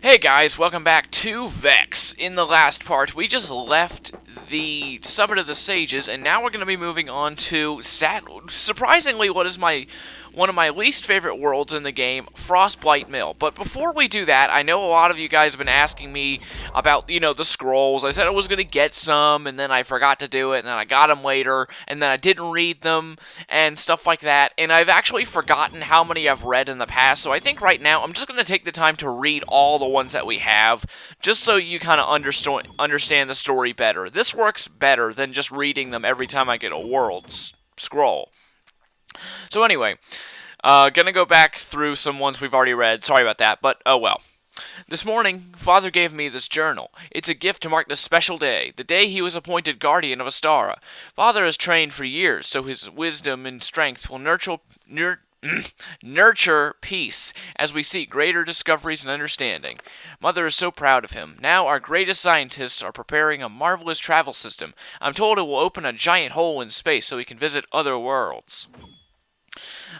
Hey guys, welcome back to Vexx. In the last part, we just left the Summit of the Sages, and now we're going to be moving on to, surprisingly, what is one of my least favorite worlds in the game, FrostBLIGHT Mill. But before we do that, I know a lot of you guys have been asking me about, the scrolls. I said I was going to get some, and then I forgot to do it, and then I got them later, and then I didn't read them, and stuff like that. And I've actually forgotten how many I've read in the past, so I think right now I'm just going to take the time to read all the ones that we have, just so you kind of understand the story better. This works better than just reading them every time I get a world scroll. So anyway, gonna go back through some ones we've already read. Sorry about that, but oh well. This morning, Father gave me this journal. It's a gift to mark this special day, the day he was appointed guardian of Astara. Father has trained for years, so his wisdom and strength will nurture peace as we seek greater discoveries and understanding. Mother is so proud of him. Now our greatest scientists are preparing a marvelous travel system. I'm told it will open a giant hole in space so we can visit other worlds.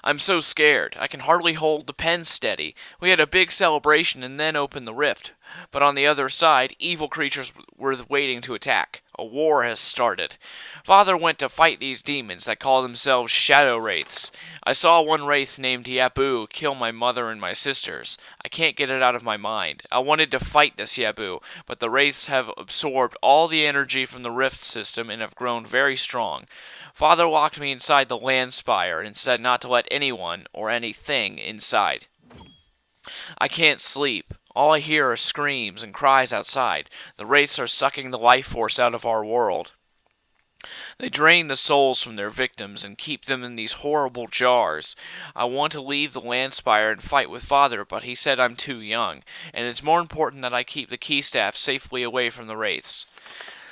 I'm so scared. I can hardly hold the pen steady. We had a big celebration and then opened the rift. But on the other side, evil creatures were waiting to attack. A war has started. Father went to fight these demons that call themselves shadow wraiths. I saw one wraith named Yabu kill my mother and my sisters. I can't get it out of my mind. I wanted to fight this Yabu, but the wraiths have absorbed all the energy from the rift system and have grown very strong. Father locked me inside the land spire and said not to let anyone or anything inside. I can't sleep. All I hear are screams and cries outside. The wraiths are sucking the life force out of our world. They drain the souls from their victims and keep them in these horrible jars. I want to leave the land spire and fight with Father, but he said I'm too young, and it's more important that I keep the key staff safely away from the wraiths.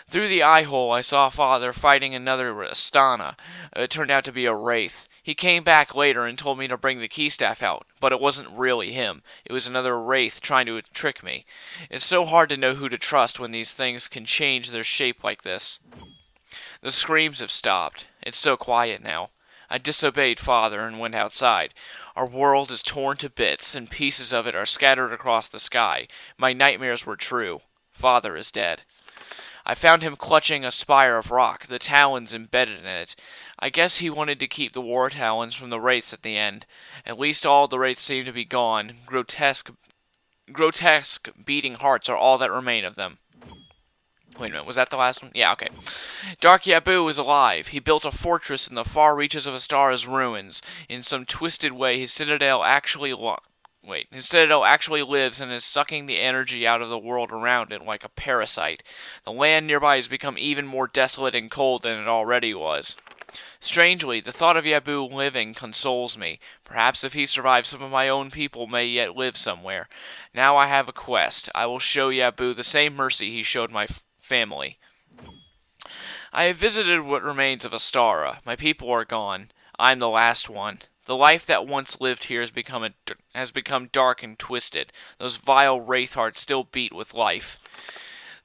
Through the eye hole, I saw Father fighting another Astana. It turned out to be a wraith. He came back later and told me to bring the key staff out, but it wasn't really him. It was another wraith trying to trick me. It's so hard to know who to trust when these things can change their shape like this. The screams have stopped. It's so quiet now. I disobeyed Father and went outside. Our world is torn to bits, and pieces of it are scattered across the sky. My nightmares were true. Father is dead. I found him clutching a spire of rock, the talons embedded in it. I guess he wanted to keep the war talons from the wraiths at the end. At least all the wraiths seem to be gone. Grotesque beating hearts are all that remain of them. Wait a minute, was that the last one? Yeah, okay. Dark Yabu is alive. He built a fortress in the far reaches of Astara's ruins. In some twisted way, his citadel actually lives and is sucking the energy out of the world around it like a parasite. The land nearby has become even more desolate and cold than it already was. Strangely, the thought of Yabu living consoles me. Perhaps if he survives, some of my own people may yet live somewhere. Now I have a quest. I will show Yabu the same mercy he showed my family. I have visited what remains of Astara. My people are gone. I'm the last one. The life that once lived here has become dark and twisted. Those vile wraith hearts still beat with life.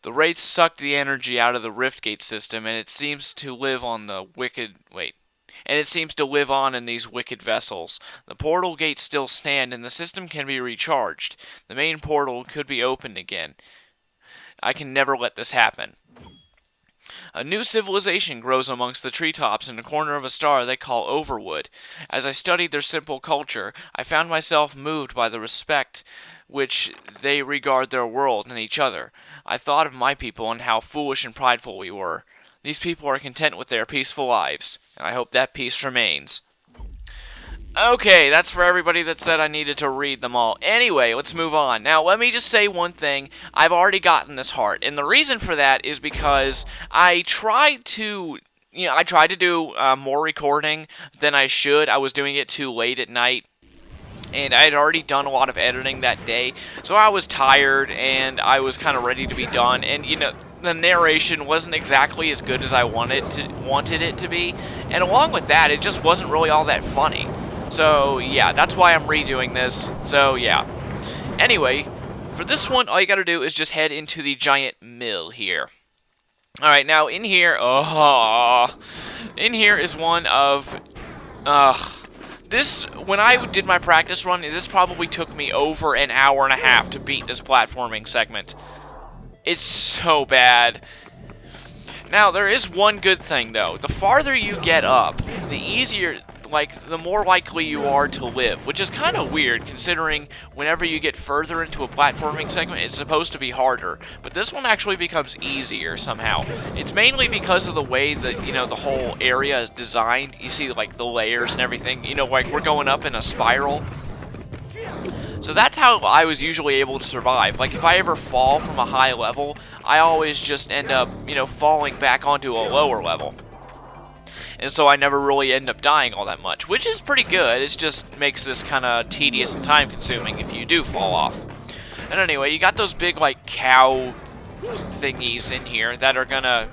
The wraiths sucked the energy out of the Riftgate system, and it seems to live on in these wicked vessels. The portal gates still stand, and the system can be recharged. The main portal could be opened again. I can never let this happen. A new civilization grows amongst the treetops in a corner of a star they call Overwood. As I studied their simple culture, I found myself moved by the respect which they regard their world and each other. I thought of my people and how foolish and prideful we were. These people are content with their peaceful lives, and I hope that peace remains. Okay, that's for everybody that said I needed to read them all. Anyway, let's move on. Now, let me just say one thing. I've already gotten this heart, and the reason for that is because I tried to do more recording than I should. I was doing it too late at night, and I had already done a lot of editing that day, so I was tired, and I was kind of ready to be done, and, the narration wasn't exactly as good as I wanted it to be, and along with that, it just wasn't really all that funny. So, yeah, that's why I'm redoing this. So, yeah. Anyway, for this one, all you gotta do is just head into the giant mill here. Alright, now, in here is one of, When I did my practice run, this probably took me over an hour and a half to beat this platforming segment. It's so bad. Now, there is one good thing, though. The farther you get up, the easier, like, the more likely you are to live, which is kind of weird, considering whenever you get further into a platforming segment, it's supposed to be harder. But this one actually becomes easier somehow. It's mainly because of the way that, the whole area is designed. You see, like, the layers and everything. Like, we're going up in a spiral. So that's how I was usually able to survive. Like, if I ever fall from a high level, I always just end up, falling back onto a lower level. And so I never really end up dying all that much, which is pretty good. It just makes this kind of tedious and time-consuming if you do fall off. And anyway, you got those big, like, cow thingies in here that are gonna...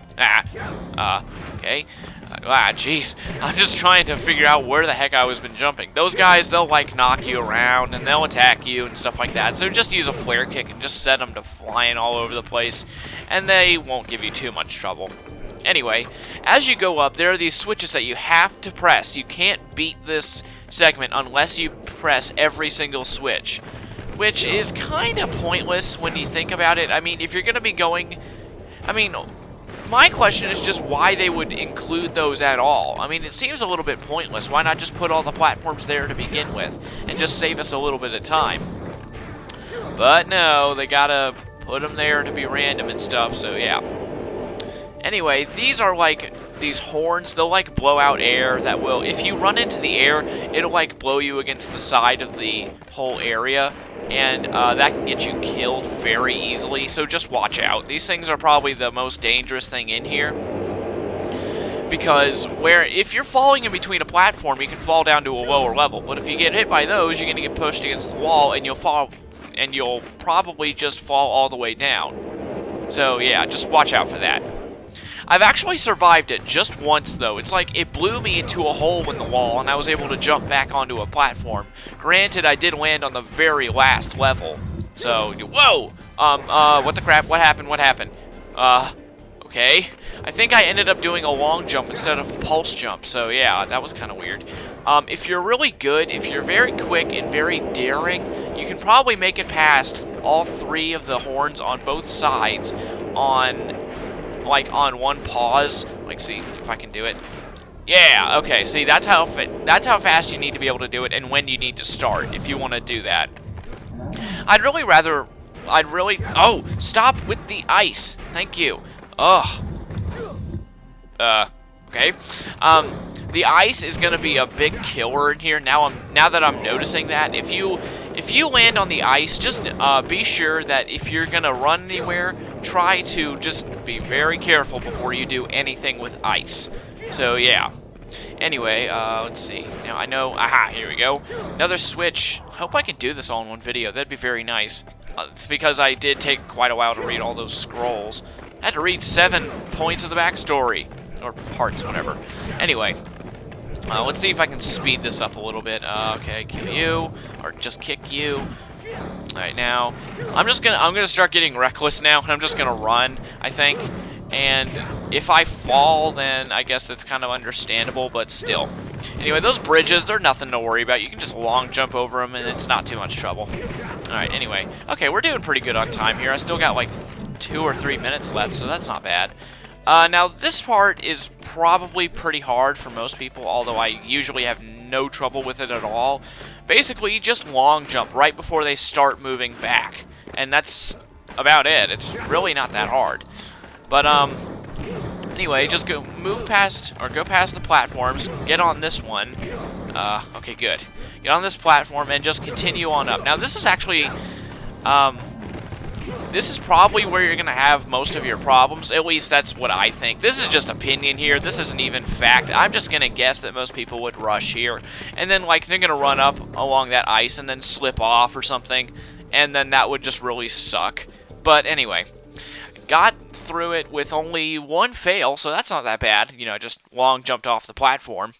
okay. Jeez. I'm just trying to figure out where the heck I was been jumping. Those guys, they'll, like, knock you around, and they'll attack you and stuff like that. So just use a flare kick and just set them to flying all over the place, and they won't give you too much trouble. Anyway, as you go up, there are these switches that you have to press. You can't beat this segment unless you press every single switch, which is kind of pointless when you think about it. I mean, if you're going to be going... my question is just why they would include those at all. I mean, it seems a little bit pointless. Why not just put all the platforms there to begin with and just save us a little bit of time? But no, they gotta put them there to be random and stuff, so yeah. Anyway, these are like these horns. They'll like blow out air that will, if you run into the air, it'll like blow you against the side of the whole area. And that can get you killed very easily, so just watch out. These things are probably the most dangerous thing in here. Because if you're falling in between a platform, you can fall down to a lower level. But if you get hit by those, you're going to get pushed against the wall, and you'll probably just fall all the way down. So yeah, just watch out for that. I've actually survived it just once, though. It's like it blew me into a hole in the wall, and I was able to jump back onto a platform. Granted, I did land on the very last level. So, whoa! What the crap? What happened? What happened? Okay. I think I ended up doing a long jump instead of a pulse jump, so yeah, that was kind of weird. If you're really good, if you're very quick and very daring, you can probably make it past all three of the horns on both sides on one pause. Like, see if I can do it. Yeah, okay, see, that's how fast you need to be able to do it and when you need to start if you want to do that. Oh, stop with the ice. Thank you. Ugh. Okay. The ice is gonna be a big killer in here. Now that I'm noticing that, if you land on the ice, just be sure that if you're gonna run anywhere, try to just be very careful before you do anything with ice. So yeah. Anyway, let's see. Now I know. Aha! Here we go. Another switch. Hope I can do this all in one video. That'd be very nice. Because I did take quite a while to read all those scrolls. I had to read 7 points of the backstory. Or parts, whatever. Anyway. Let's see if I can speed this up a little bit. Okay, kill you. Or just kick you. Alright, now. I'm gonna start getting reckless now. And I'm just gonna run, I think. And if I fall, then I guess that's kind of understandable, but still. Anyway, those bridges, they're nothing to worry about. You can just long jump over them, and it's not too much trouble. Alright, anyway. Okay, we're doing pretty good on time here. I still got like 2 or 3 minutes left, so that's not bad. Now, this part is probably pretty hard for most people, although I usually have no trouble with it at all. Basically, you just long jump right before they start moving back. And that's about it. It's really not that hard. But, anyway, just go past the platforms, get on this one. Okay, good. Get on this platform and just continue on up. Now, this is actually, this is probably where you're going to have most of your problems. At least that's what I think. This is just opinion here. This isn't even fact. I'm just going to guess that most people would rush here. And then, like, they're going to run up along that ice and then slip off or something. And then that would just really suck. But anyway, got through it with only 1 fail, so that's not that bad. You know, just long jumped off the platform.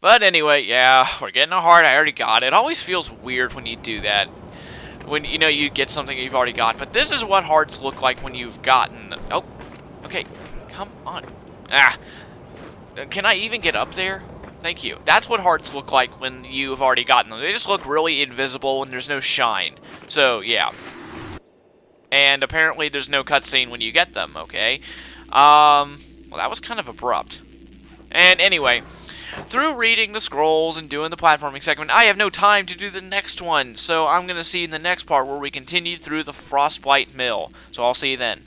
But anyway, yeah, we're getting a heart. I already got it. It always feels weird when you do that. When, you know, you get something you've already got. But this is what hearts look like when you've gotten... Oh, okay, come on. Ah, can I even get up there? Thank you. That's what hearts look like when you've already gotten them. They just look really invisible and there's no shine. So, yeah. And apparently there's no cutscene when you get them, okay? Well, that was kind of abrupt. And anyway, through reading the scrolls and doing the platforming segment, I have no time to do the next one. So I'm going to see you in the next part where we continue through the FrostBLIGHT mill. So I'll see you then.